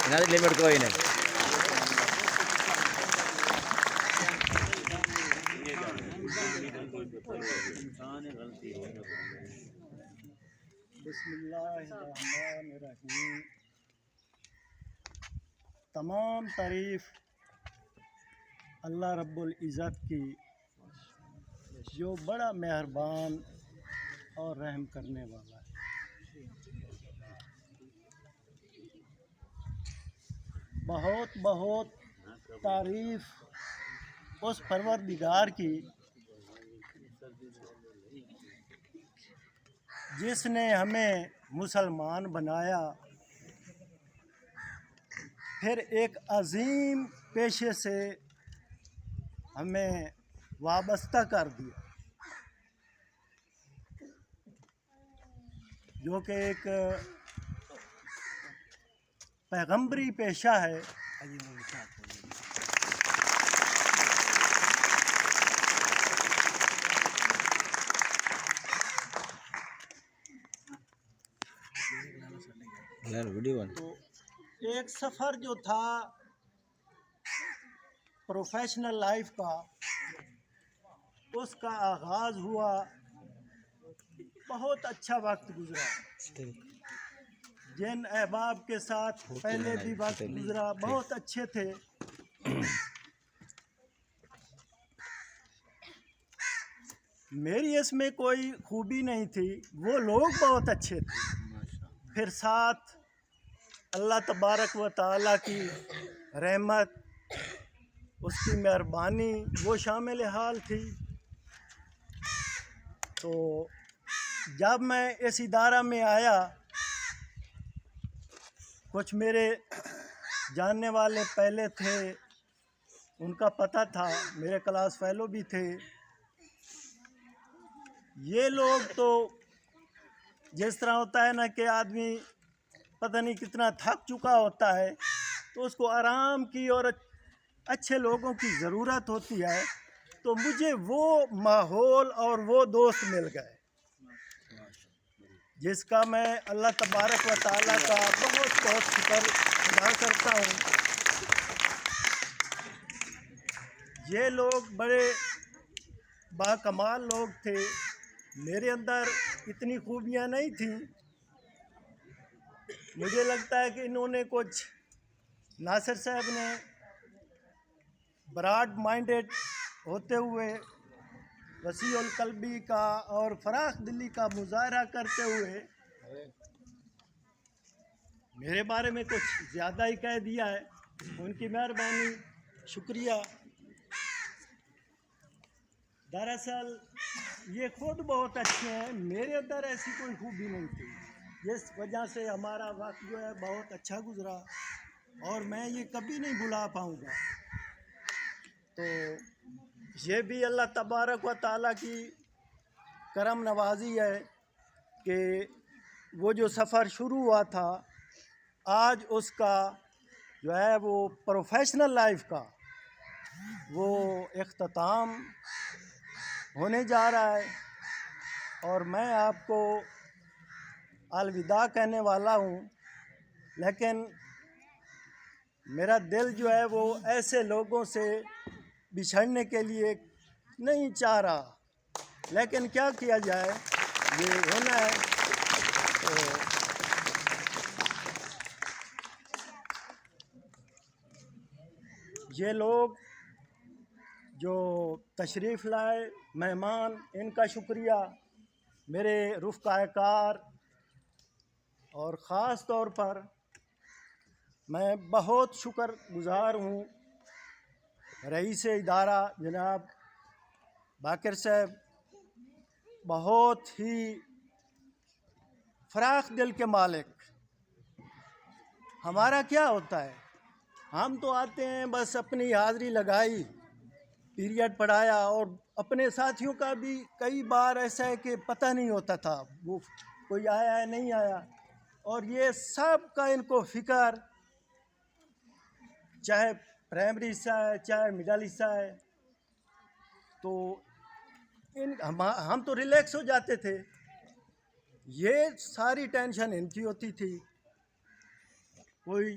इन्हें लिमिट कोई नहीं। बिस्मिल्लाहिर्रहमानिर्रहीम। तमाम तारीफ़ अल्लाह रब्बुल इज़्ज़त की, जो बड़ा मेहरबान और रहम करने वाला है। बहुत बहुत तारीफ़ उस परवरदिगार की जिसने हमें मुसलमान बनाया, फिर एक अजीम पेशे से हमें वाबस्ता कर दिया, जो कि एक पैगंबरी पेशा है। तो एक सफ़र जो था प्रोफेशनल लाइफ का, उसका आगाज़ हुआ। बहुत अच्छा वक्त गुज़रा, जिन अहबाब के साथ पहले भी वक्त गुज़रा बहुत अच्छे थे। मेरी इसमें कोई खूबी नहीं थी, वो लोग बहुत अच्छे थे। फिर साथ अल्लाह तबारक व तआला की रहमत, उसकी मेहरबानी वो शामिल हाल थी। तो जब मैं इस इदारा में आया, कुछ मेरे जानने वाले पहले थे, उनका पता था, मेरे क्लास फेलो भी थे। ये लोग तो जिस तरह होता है ना कि आदमी पता नहीं कितना थक चुका होता है, तो उसको आराम की और अच्छे लोगों की ज़रूरत होती है। तो मुझे वो माहौल और वो दोस्त मिल गए, जिसका मैं अल्लाह तबारक व तआला का बहुत बहुत शुक्र अदा करता हूँ। ये लोग बड़े बाकमाल लोग थे। मेरे अंदर इतनी खूबियाँ नहीं थी। मुझे लगता है कि इन्होंने कुछ, नासिर साहब ने ब्रॉड माइंडेड होते हुए, वसीउल कल्बी का और फराख दिली का मुजाहरा करते हुए मेरे बारे में कुछ ज़्यादा ही कह दिया है। उनकी मेहरबानी, शुक्रिया। दरअसल ये खुद बहुत अच्छे हैं, मेरे अंदर ऐसी कोई खूबी नहीं थी, जिस वजह से हमारा वक्त जो है बहुत अच्छा गुज़रा और मैं ये कभी नहीं भुला पाऊँगा। तो ये भी अल्लाह तबारक व तआला की करम नवाजी है कि वो जो सफ़र शुरू हुआ था, आज उसका जो है वो प्रोफेशनल लाइफ का वो इख्तिताम होने जा रहा है। और मैं आपको अलविदा कहने वाला हूँ, लेकिन मेरा दिल जो है वो ऐसे लोगों से बिछड़ने के लिए नहीं चाह रहा, लेकिन क्या किया जाए, ये होना है। तो ये लोग जो तशरीफ़ लाए मेहमान, इनका शुक्रिया। मेरे रुफ़क़ाए कार और ख़ास तौर पर मैं बहुत शुक्रगुज़ार हूँ रईस इदारा जनाब बाकर साहब। बहुत ही फराख दिल के मालिक। हमारा क्या होता है, हम तो आते हैं बस अपनी हाज़िरी लगाई, पीरियड पढ़ाया, और अपने साथियों का भी कई बार ऐसा है कि पता नहीं होता था वो कोई आया है नहीं आया। और ये सब का इनको फ़िक्र, चाहे प्राइमरी हिस्सा है चाहे मिडल हिस्सा है, तो हम तो रिलैक्स हो जाते थे, ये सारी टेंशन इनकी होती थी। कोई